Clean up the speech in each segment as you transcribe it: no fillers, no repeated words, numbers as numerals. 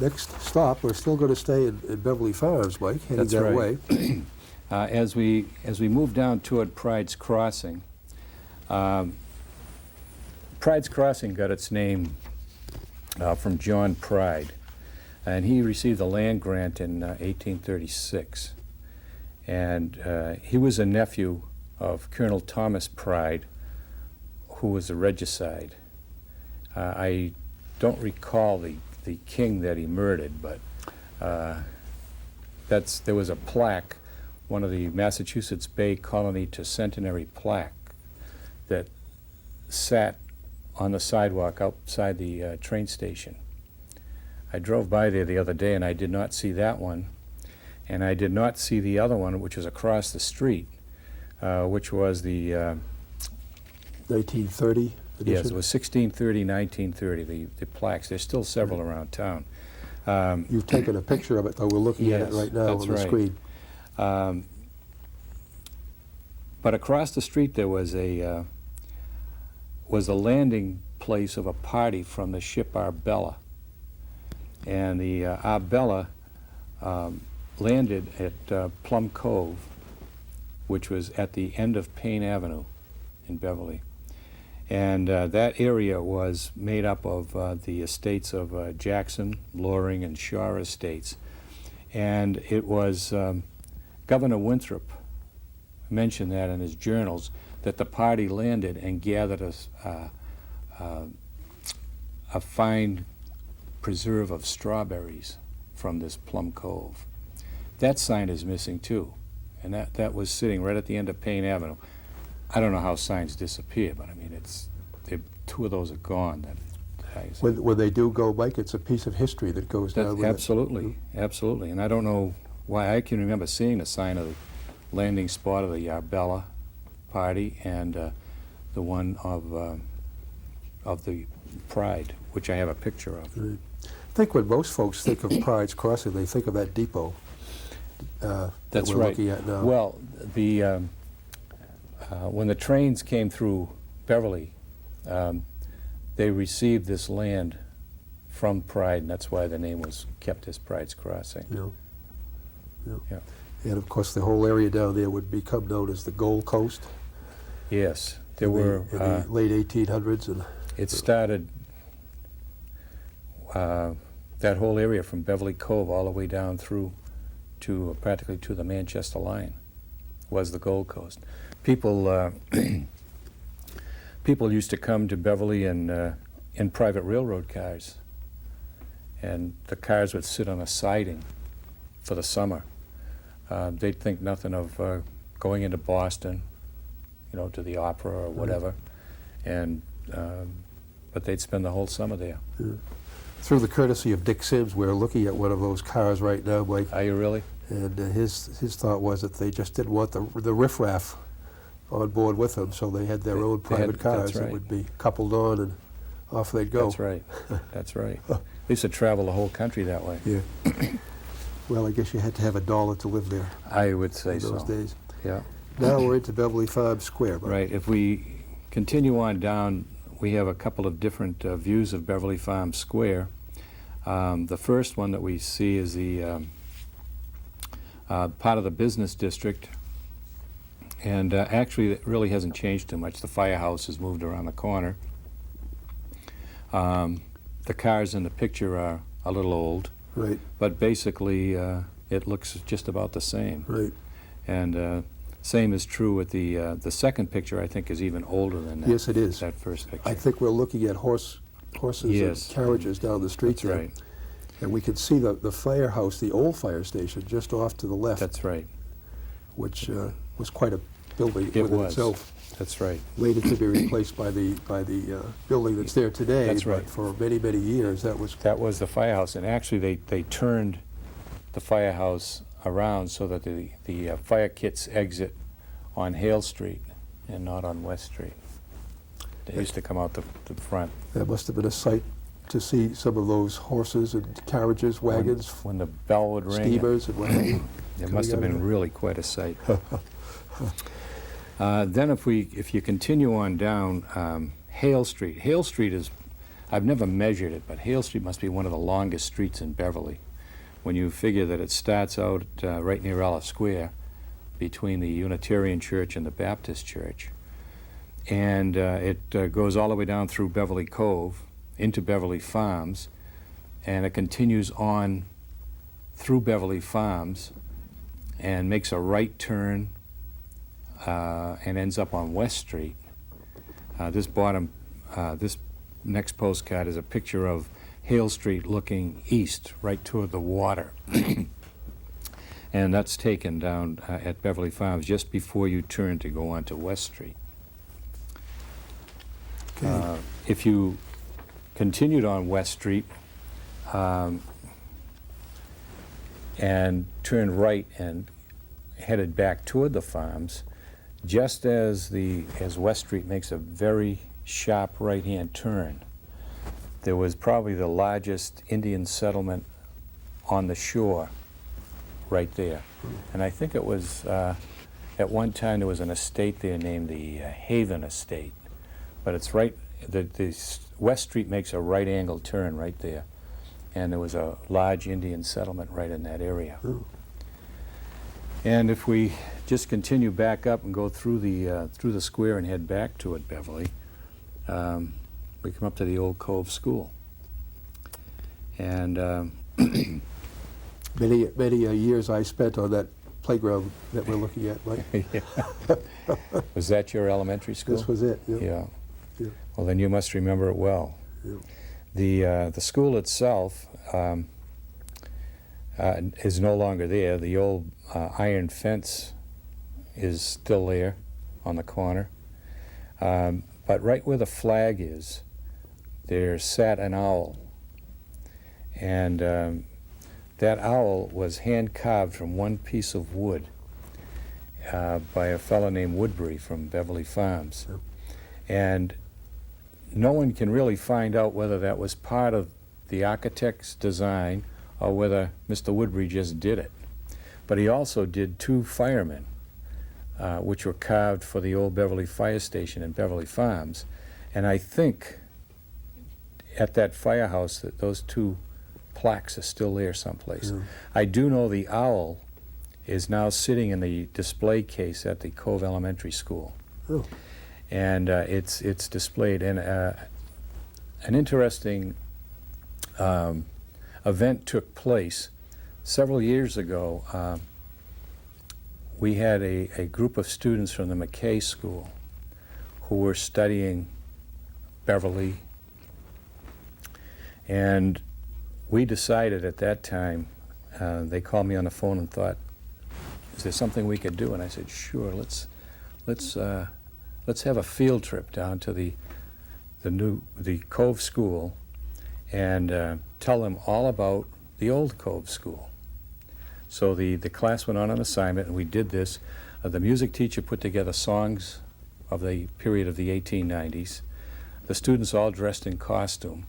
next stop, we're still going to stay in Beverly Farms, Mike, heading That's that right. way. As we move down toward Pride's Crossing, Pride's Crossing got its name from John Pride, and he received a land grant in 1836. And he was a nephew of Colonel Thomas Pride, who was a regicide. I don't recall the king that he murdered, but there was a plaque, one of the Massachusetts Bay Colony to Centenary plaque, that sat on the sidewalk outside the train station. I drove by there the other day and I did not see that one, and I did not see the other one, which was across the street, which was the 1930 edition? yes, it was 1630, 1930, the plaques. There's still several around town. You've taken a picture of it, though. We're looking at it Yes, right now that's on the right. screen. But across the street there was a landing place of a party from the ship Arbella, and the Arbella landed at Plum Cove, which was at the end of Payne Avenue in Beverly. And that area was made up of the estates of Jackson, Loring, and Shaw estates. And it was Governor Winthrop mentioned that in his journals, that the party landed and gathered a fine preserve of strawberries from this Plum Cove. That sign is missing too, and that was sitting right at the end of Payne Avenue. I don't know how signs disappear, but I mean, two of those are gone. When they do go, Mike, it's a piece of history that goes down with absolutely, absolutely. And I don't know why. I can remember seeing the sign of the landing spot of the Arbella party and the one of the Pride, which I have a picture of. it. I think when most folks think of Pride's Crossing, they think of that depot that That's we're right. looking at now. Well, when the trains came through Beverly, they received this land from Pride, and that's why the name was kept as Pride's Crossing. Yeah. And of course, the whole area down there would become known as the Gold Coast. Yes, there in were. the late 1800s, and It started that whole area from Beverly Cove all the way down through to practically to the Manchester line was the Gold Coast. People people used to come to Beverly in private railroad cars, and the cars would sit on a siding for the summer. They'd think nothing of going into Boston, to the opera or whatever, and but they'd spend the whole summer there. through the courtesy of Dick Sims, we're looking at one of those cars right now, Mike. Are you really? And his thought was that they just didn't want the riffraff on board with them, so they had their own private cars that would be coupled on, and off they'd go. That's right. That's right. They used to travel the whole country that way. Yeah. Well, I guess you had to have $1 to live there. I would say in those so. days. Yeah. Now we're into Beverly Farms Square. Mike. Right. If we continue on down, we have a couple of different views of Beverly Farms Square. The first one that we see is the part of the business district, and actually it really hasn't changed too much. The firehouse has moved around the corner. The cars in the picture are a little old, Right. but basically it looks just about the same. Right. And same is true with the second picture. I think is even older than that. Yes, it is. That first picture. I think we're looking at horses Yes. and carriages down the street That's there. right. And we can see the firehouse, the old fire station, just off to the left, That's right. which was quite a building It within was. itself. That's right. Later to be replaced by the building that's there today. That's right. But for many, many years, that was That was the firehouse, and actually they turned the firehouse around so that the fire kits exit on Hale Street and not on West Street. They used to come out the front. that must have been a sight to see some of those horses and carriages, wagons, When the bell would ring, steamers, and what have you. it must have coming out been of really quite a sight. Then if you continue on down Hale Street is I've never measured it, but Hale Street must be one of the longest streets in Beverly. When you figure that it starts out right near Ella Square, between the Unitarian Church and the Baptist Church, and it goes all the way down through Beverly Cove into Beverly Farms, and it continues on through Beverly Farms and makes a right turn and ends up on West Street. This next postcard is a picture of Hale Street looking east, right toward the water. And that's taken down at Beverly Farms just before you turn to go onto West Street. Okay. If you continued on West Street and turned right and headed back toward the farms, just as West Street makes a very sharp right-hand turn, there was probably the largest Indian settlement on the shore right there. And I think it was, at one time there was an estate there named the Haven Estate. But it's right, the West Street makes a right-angle turn right there. And there was a large Indian settlement right in that area. Ooh. And if we just continue back up and go through the square and head back toward Beverly, we come up to the old Cove School. And Many years I spent on that playground that we're looking at, Mike. Was that your elementary school? This was it. Yeah. Yeah. Yeah. Well, then you must remember it well. Yeah. The school itself is no longer there. The old iron fence is still there on the corner. But right where the flag is, there sat an owl. And that owl was hand-carved from one piece of wood by a fellow named Woodbury from Beverly Farms. Yep. And no one can really find out whether that was part of the architect's design or whether Mr. Woodbury just did it. But he also did two firemen, which were carved for the old Beverly Fire Station in Beverly Farms. And I think at that firehouse that those two plaques are still there someplace. Yeah. I do know the owl is now sitting in the display case at the Cove Elementary School. Oh. And it's displayed. And an interesting event took place several years ago. We had a group of students from the McKay School who were studying Beverly, and we decided at that time, they called me on the phone and thought, is there something we could do? And I said, sure, let's have a field trip down to the Cove School and tell them all about the old Cove School. So the class went on an assignment, and we did this. The music teacher put together songs of the period of the 1890s. The students all dressed in costume,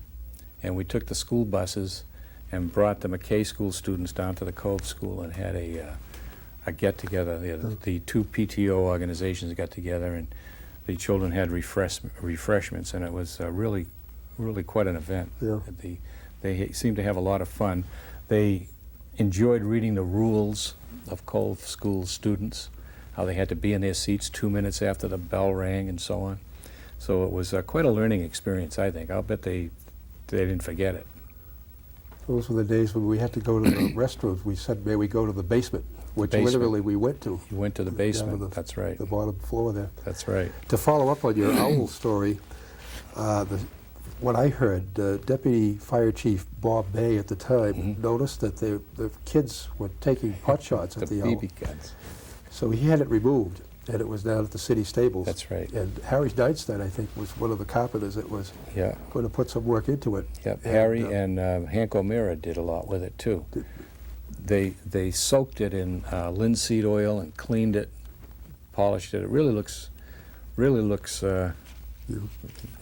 and we took the school buses and brought the McKay School students down to the Cove School and had a get-together. The two PTO organizations got together, and the children had refreshments, and it was really quite an event. Yeah. They seemed to have a lot of fun. They enjoyed reading the rules of Cove School students, how they had to be in their seats 2 minutes after the bell rang and so on. So it was quite a learning experience, I think. I'll bet they didn't forget it. Those were the days when we had to go to the restrooms. We said, may we go to the basement, which Basement. literally we went to. You went to the basement, that's right. The bottom floor there. That's right. To follow up on your owl story, what I heard, Deputy Fire Chief Bob Bay at the time noticed that the kids were taking pot shots at the owl. BB guns. So he had it removed, and it was down at the city stables. That's right. And Harry Steinstein, I think, was one of the carpenters that was going to put some work into it. Yep. Harry and Hank O'Meara did a lot with it too. They soaked it in linseed oil and cleaned it, polished it. It really looks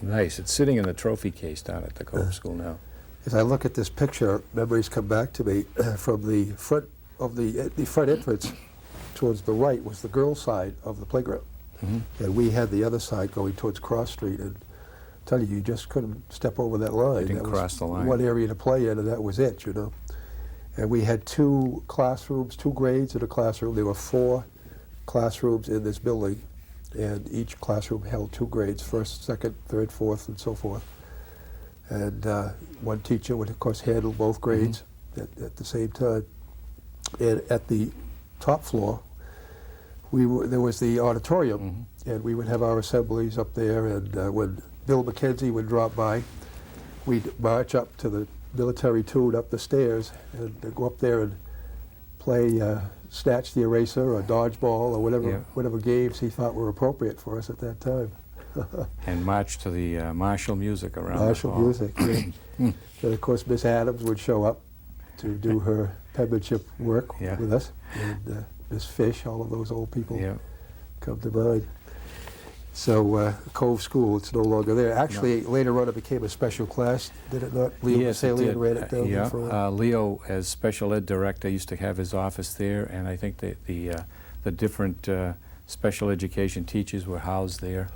nice. It's sitting in the trophy case down at the Cove School now. As I look at this picture, memories come back to me from the front of the front entrance. Towards the right was the girls' side of the playground, and we had the other side going towards Cross Street. And tell you, you just couldn't step over that line. You didn't cross the line. One area to play in, and that was it, you know. And we had 2 classrooms, 2 grades in a classroom. There were 4 classrooms in this building, and each classroom held 2 grades, first, second, third, fourth, and so forth. And one teacher would, of course, handle both grades at the same time. And at the top floor, there was the auditorium, and we would have our assemblies up there, and when Bill McKenzie would drop by, we'd march up to the military tune up the stairs and go up there and play Snatch the Eraser or Dodgeball or whatever games he thought were appropriate for us at that time. And march to the martial music around Martial the hall. music, yeah. And of course Miss Adams would show up to do her penmanship work with us, and Miss Fish, all of those old people come to mind. So Cove School, it's no longer there. Actually, later on it became a special class, did it not? Leo Casale ran it down there for a while. Leo, as special ed director, used to have his office there, and I think that the different special education teachers were housed there,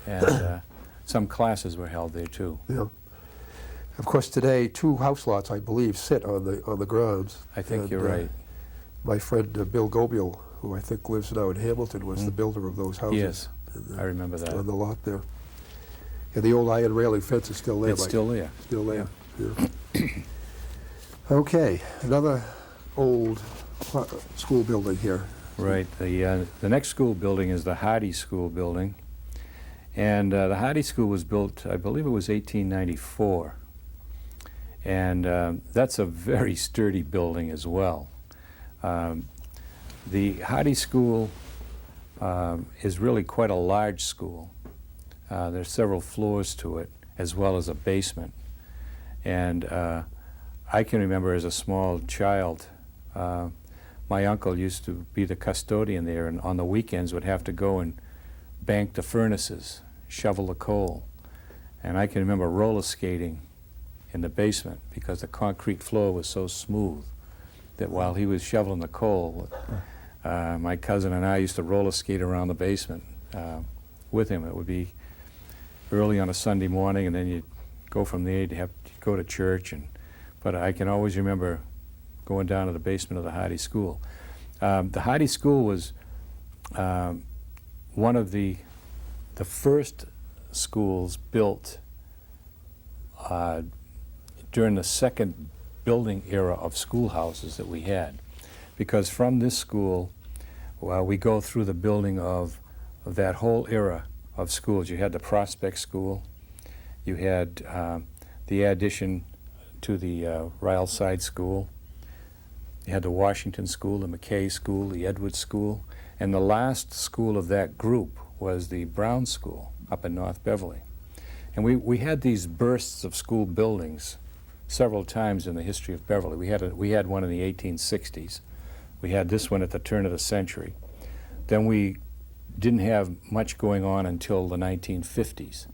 and some classes were held there too. Yeah. Of course, today 2 house lots, I believe, sit on the grounds. I think you're right. My friend Bill Gobiel, who I think lives now in Hamilton, was the builder of those houses. Yes, I remember that. On the lot there. And the old iron railing fence is still there. It's still there. Still there. Yeah. Okay, another old school building here. Right. The next school building is the Hardy School building, and the Hardy School was built, I believe it was 1894, and that's a very sturdy building as well. The Hardy School is really quite a large school. There's several floors to it, as well as a basement. And I can remember as a small child, my uncle used to be the custodian there, and on the weekends would have to go and bank the furnaces, shovel the coal. And I can remember roller skating in the basement because the concrete floor was so smooth that while he was shoveling the coal, my cousin and I used to roller skate around the basement with him. It would be early on a Sunday morning, and then you'd go from there, you'd have to go to church. But I can always remember going down to the basement of the Hardy School. The Hardy School was one of the first schools built during the second building era of schoolhouses that we had. Because from this school, we go through the building of that whole era of schools. You had the Prospect School, you had the addition to the Ryleside School, you had the Washington School, the McKay School, the Edwards School, and the last school of that group was the Brown School up in North Beverly. And we had these bursts of school buildings several times in the history of Beverly. We had one in the 1860s. We had this one at the turn of the century. Then we didn't have much going on until the 1950s.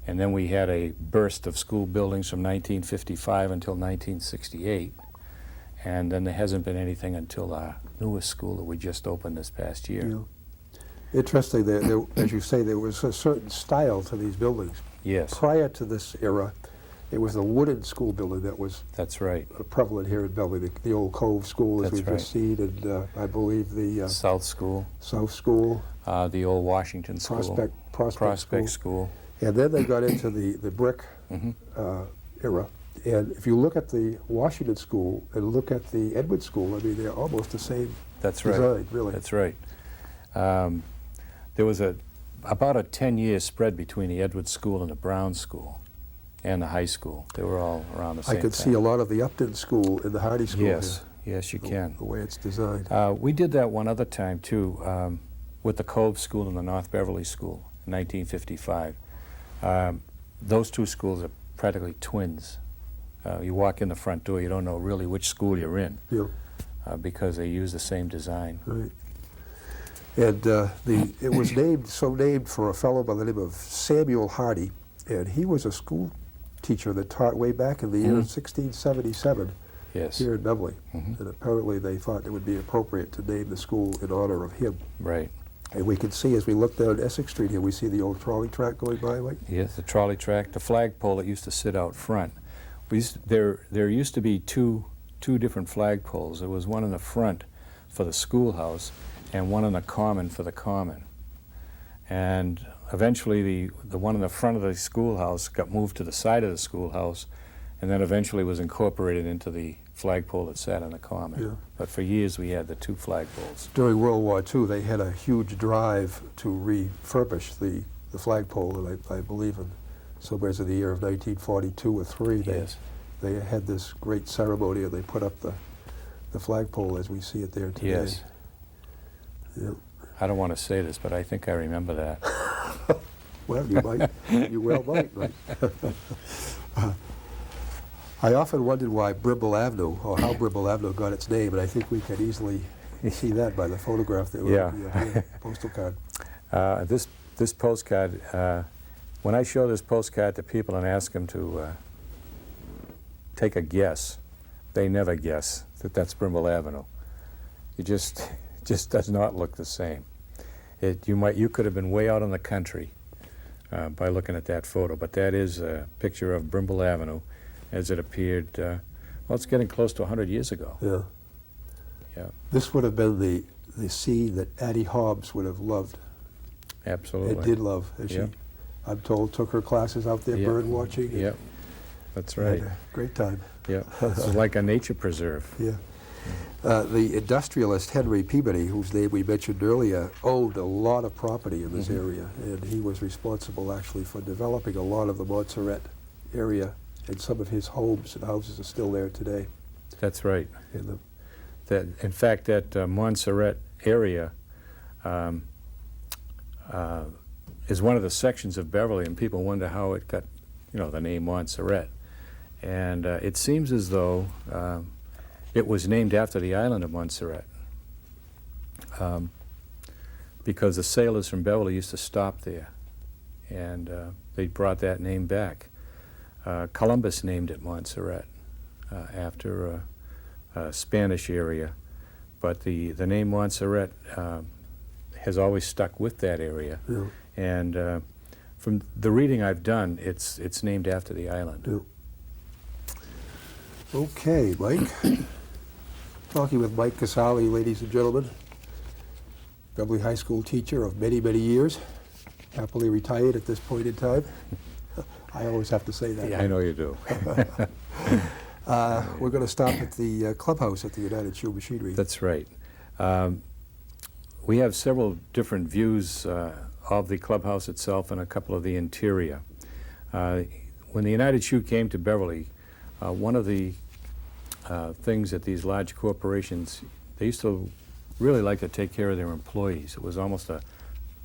And then we had a burst of school buildings from 1955 until 1968. And then there hasn't been anything until our newest school that we just opened this past year. Yeah. Interesting, there, as you say, there was a certain style to these buildings. Yes. Prior to this era, it was the wooden school building that was That's right. prevalent here in Beverly, the old Cove School, as That's we've just seen, and I believe the South School, South School, the old Washington School, Prospect School. And then they got into the brick era. And if you look at the Washington School and look at the Edwards School, I mean, they're almost the same design, really. That's right. There was about a 10-year spread between the Edwards School and the Brown School and the high school. They were all around the same I could time. see a lot of the Upton School in the Hardy School. Yes, yes, you can. The way it's designed. We did that one other time, too, with the Cove School and the North Beverly School in 1955. Those two schools are practically twins. You walk in the front door, you don't know really which school you're in because they use the same design. Right. And it was named for a fellow by the name of Samuel Hardy, and he was a school teacher that taught way back in the year 1677 here in Beverly. And apparently they thought it would be appropriate to name the school in honor of him. Right. And we can see as we look down Essex Street here, we see the old trolley track going by, Mike. Yes, the trolley track, the flagpole that used to sit out front. There used to be two different flagpoles. There was one in the front for the schoolhouse and one in the common for the common. And eventually the one in the front of the schoolhouse got moved to the side of the schoolhouse and then eventually was incorporated into the flagpole that sat on the common. Yeah. But for years we had the two flagpoles. During World War II, they had a huge drive to refurbish the flagpole, and I believe in somewhere in the year of 1942 or 3, Yes. they had this great ceremony and they put up the flagpole as we see it there today. Yes. Yeah. I don't want to say this, but I think I remember that. Well, you might. You well might, Mike. I often wondered why Brimble Avenue, or how Brimble Avenue got its name, and I think we can easily see that by the photograph that Yeah. the postal card. This postcard, when I show this postcard to people and ask them to take a guess, they never guess that that's Brimble Avenue. It just does not look the same. You could have been way out in the country by looking at that photo, but that is a picture of Brimble Avenue as it appeared, well, it's getting close to 100 years ago. Yeah. Yeah, This would have been the scene that Addie Hobbs would have loved. absolutely. And did love. And Yeah. she, I'm told, took her classes out there Yeah. bird watching. Yep, that's and right. had a great time. Yeah, it's like a nature preserve. Yeah. The industrialist Henry Peabody, whose name we mentioned earlier, owned a lot of property in this area, and he was responsible actually for developing a lot of the Montserrat area, and some of his homes and houses are still there today. That's right. In In fact, that Montserrat area is one of the sections of Beverly, and people wonder how it got, the name Montserrat. And it seems as though it was named after the island of Montserrat, because the sailors from Beverly used to stop there, and they brought that name back. Columbus named it Montserrat after a Spanish area, but the name Montserrat has always stuck with that area. Yeah. And from the reading I've done, it's named after the island. Yeah. Okay, Mike. Talking with Mike Casale, ladies and gentlemen. Beverly High School teacher of many, many years. Happily retired at this point in time. I always have to say that. I know you do. We're going to stop at the clubhouse at the United Shoe Machinery. That's right. We have several different views of the clubhouse itself and a couple of the interior. When the United Shoe came to Beverly, one of the things that these large corporations, they used to really like to take care of their employees. It was almost a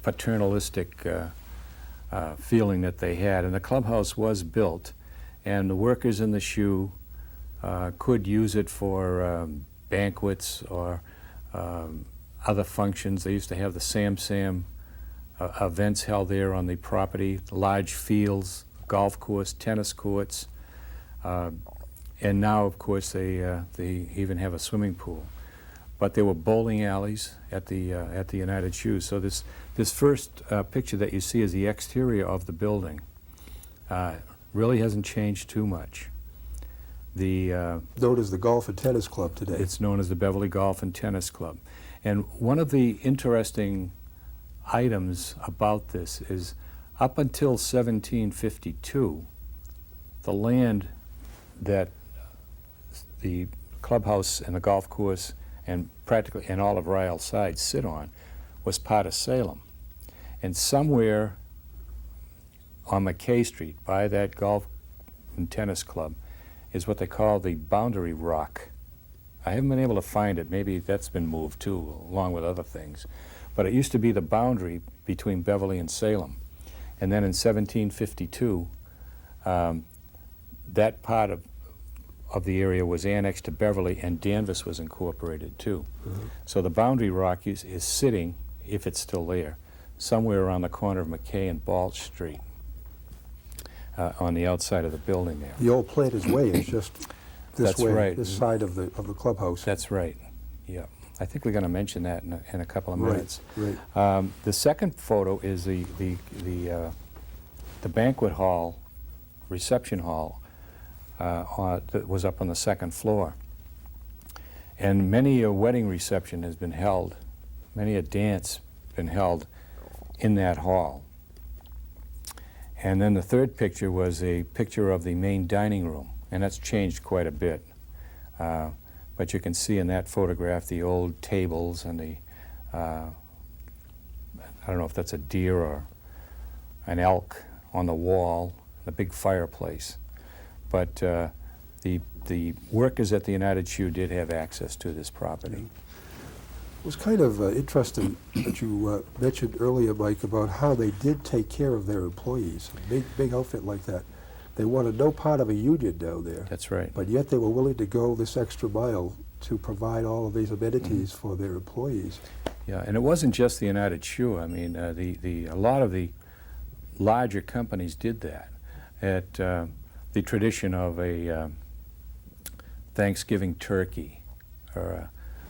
paternalistic feeling that they had. And the clubhouse was built, and the workers in the shoe could use it for banquets or other functions. They used to have the Sam events held there on the property, large fields, golf course, tennis courts, and now, of course, they even have a swimming pool. But there were bowling alleys at the United Shoe. So this first picture that you see is the exterior of the building. Really hasn't changed too much. Known as the Golf and Tennis Club today. It's known as the Beverly Golf and Tennis Club. And one of the interesting items about this is up until 1752, the land that the clubhouse and the golf course and practically and all of Ryle Side sit on was part of Salem. And somewhere on McKay Street by that golf and tennis club is what they call the Boundary Rock. I haven't been able to find it. Maybe that's been moved too, along with other things. But it used to be the boundary between Beverly and Salem. And then in 1752, that part of the area was annexed to Beverly, and Danvers was incorporated too. Mm-hmm. So the Boundary Rock is sitting, if it's still there, somewhere around the corner of McKay and Balch Street, on the outside of the building there. The old Planters Way is just this That's way, right. this side of the clubhouse. That's right, yeah. I think we're going to mention that in a couple of Right, minutes. right. The second photo is the banquet hall, reception hall, that was up on the second floor. And many a wedding reception has been held, many a dance been held in that hall. And then the third picture was a picture of the main dining room, and that's changed quite a bit. But you can see in that photograph the old tables and the, I don't know if that's a deer or an elk on the wall, the big fireplace. But the workers at the United Shoe did have access to this property. It was kind of interesting that you mentioned earlier, Mike, about how they did take care of their employees. A big outfit like that. They wanted no part of a union down there. That's right. But yet they were willing to go this extra mile to provide all of these amenities for their employees. Yeah, and it wasn't just the United Shoe. I mean, a lot of the larger companies did that. At the tradition of a Thanksgiving turkey or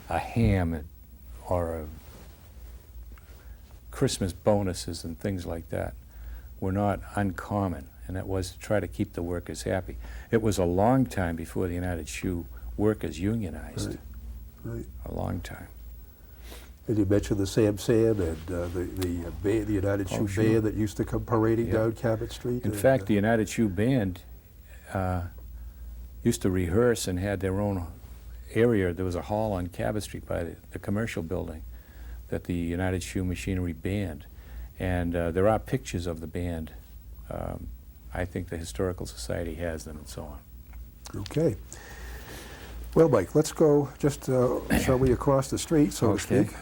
a ham or a Christmas bonuses and things like that were not uncommon, and that was to try to keep the workers happy. It was a long time before the United Shoe workers unionized. Right, right. A long time. And you mentioned the Sam Sam and the United Shoe sure. Band that used to come parading Yeah. down Cabot Street. In and, fact, the United Shoe Band used to rehearse and had their own area. There was a hall on Cabot Street by the commercial building that the United Shoe Machinery Band. And there are pictures of the band. I think the Historical Society has them and so on. Okay. Well, Mike, let's go just, shall we, across the street, so to speak.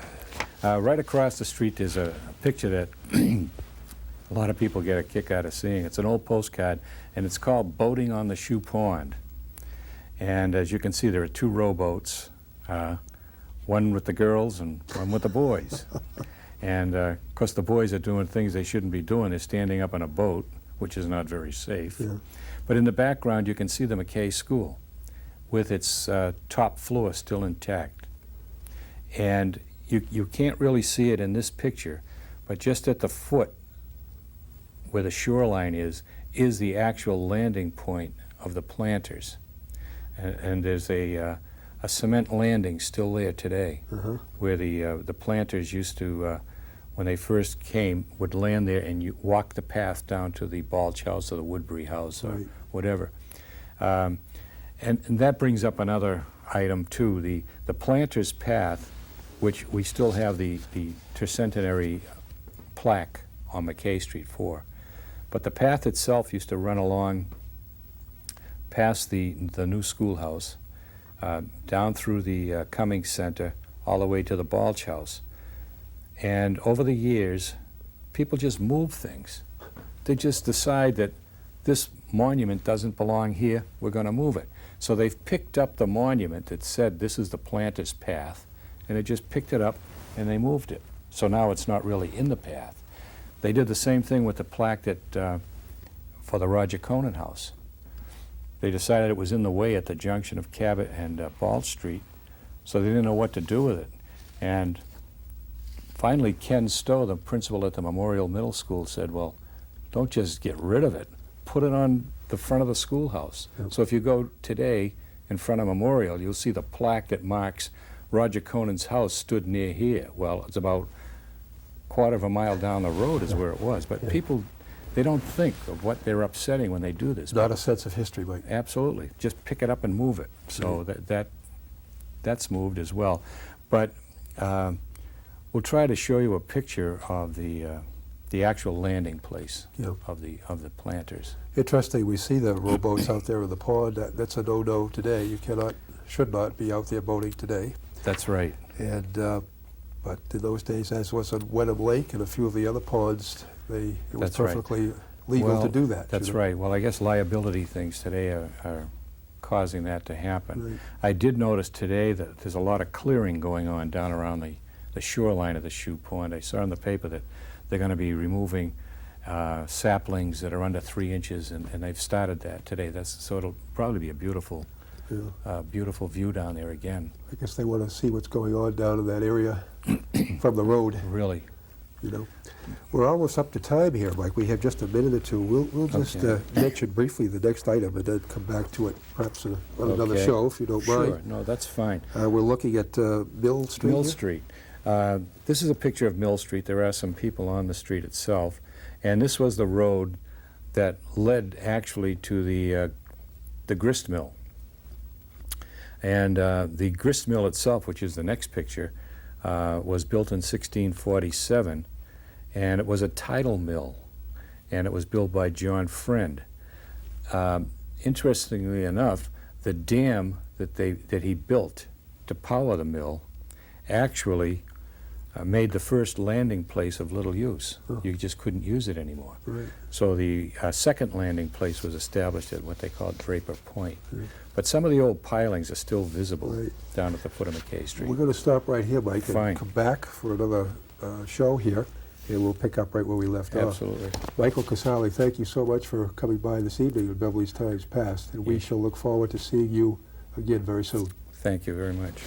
Right across the street there's a picture that a lot of people get a kick out of seeing. It's an old postcard, and it's called Boating on the Shoe Pond. And as you can see, there are two rowboats, one with the girls and one with the boys. And of course, the boys are doing things they shouldn't be doing. They're standing up on a boat, which is not very safe. Yeah. But in the background, you can see the McKay School with its top floor still intact. And you can't really see it in this picture, but just at the foot where the shoreline is the actual landing point of the planters. And there's a cement landing still there today, where the planters used to, when they first came, would land there and you walk the path down to the Balch House or the Woodbury House or Right. whatever. And that brings up another item too, the planters path, which we still have the tercentenary plaque on McKay Street for. But the path itself used to run along past the new schoolhouse, down through the Cummings Center, all the way to the Balch House. And over the years, people just move things. They just decide that this monument doesn't belong here, we're going to move it. So they've picked up the monument that said this is the planter's path, and they just picked it up and they moved it. So now it's not really in the path. They did the same thing with the plaque that, for the Roger Conan House. They decided it was in the way at the junction of Cabot and Balch Street, so they didn't know what to do with it. And finally, Ken Stowe, the principal at the Memorial Middle School, said, well, don't just get rid of it, put it on the front of the schoolhouse. Yep. So if you go today in front of Memorial, you'll see the plaque that marks Roger Conan's house stood near here. Well, it's about a quarter of a mile down the road is where it was. But people, they don't think of what they're upsetting when they do this. Not a sense of history, Mike. Absolutely. Just pick it up and move it. So that's moved as well. But we'll try to show you a picture of the actual landing place Yeah. of the planters. Interesting, we see the rowboats out there in the pond. That's a no-no today. You should not be out there boating today. That's right. And but in those days, as was on Wenham Lake and a few of the other ponds, it was That's right. perfectly legal to do that. That's you know? right. Well, I guess liability things today are causing that to happen. Right. I did notice today that there's a lot of clearing going on down around the shoreline of the Shoe Pond. I saw in the paper that they're going to be removing saplings that are under 3 inches, and they've started that today. So it'll probably be a beautiful beautiful view down there again. I guess they want to see what's going on down in that area from the road. Really. You know, we're almost up to time here, Mike. We have just a minute or two. We'll just mention briefly the next item and then come back to it, perhaps on another Okay. show, if you don't mind. Sure, no, that's fine. We're looking at Mill Street. Mill here? Street. This is a picture of Mill Street. There are some people on the street itself, and this was the road that led actually to the grist mill. And the grist mill itself, which is the next picture, was built in 1647, and it was a tidal mill, and it was built by John Friend. Interestingly enough, the dam that he built to power the mill actually made the first landing place of little use. You just couldn't use it anymore. Right. So the second landing place was established at what they called Draper Point. But some of the old pilings are still visible down at the foot of McKay Street. We're going to stop right here, Mike, Fine. and come back for another show here, and we'll pick up right where we left off. Absolutely. Michael Casale, thank you so much for coming by this evening at Beverly's Times Past, and we shall look forward to seeing you again very soon. Thank you very much.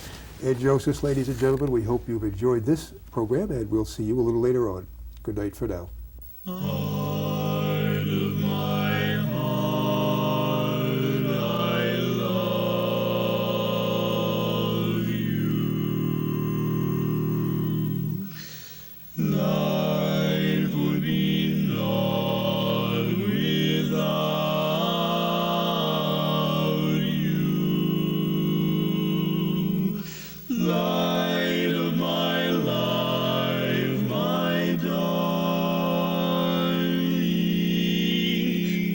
And Joseph, ladies and gentlemen, we hope you've enjoyed this program, and we'll see you a little later on. Good night for now. Heart of my heart, I love you. Life would be naught without you. Light of my life, my darling,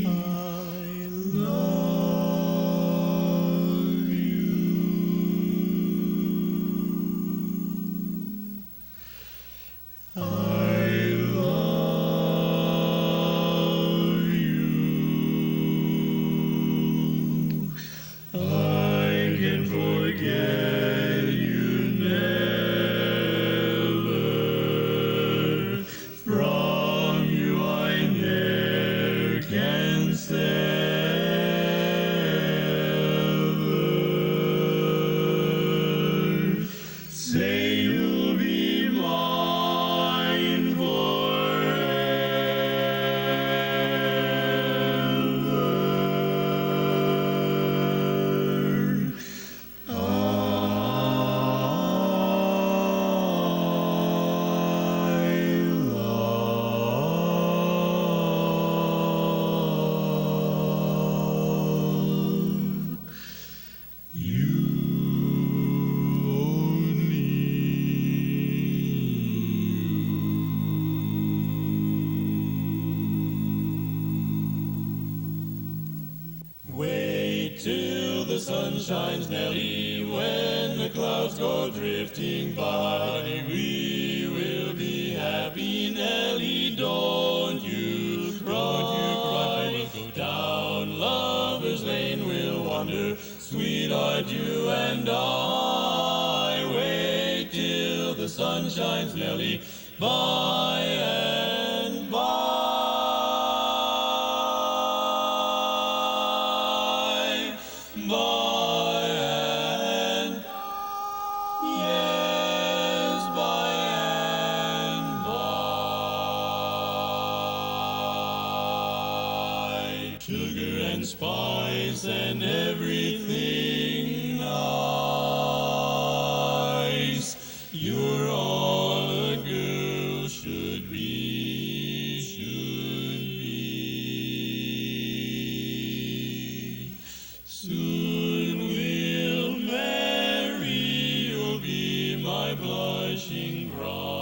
I love you. I love you. I can forget you never. From you I ne'er can sever. Say you'll be mine forever. Wait till the sun shines, Nellie, when the clouds go drifting by. We will be happy, Nellie, don't you cry. We'll go down Lover's Lane, we'll wander, sweetheart, you and I. Wait till the sun shines, Nellie, by and by. By and by, yes, by and by. Sugar and spice and everything nice. You're all a girl should be, should be. Soon we'll marry, you'll be my blushing bride.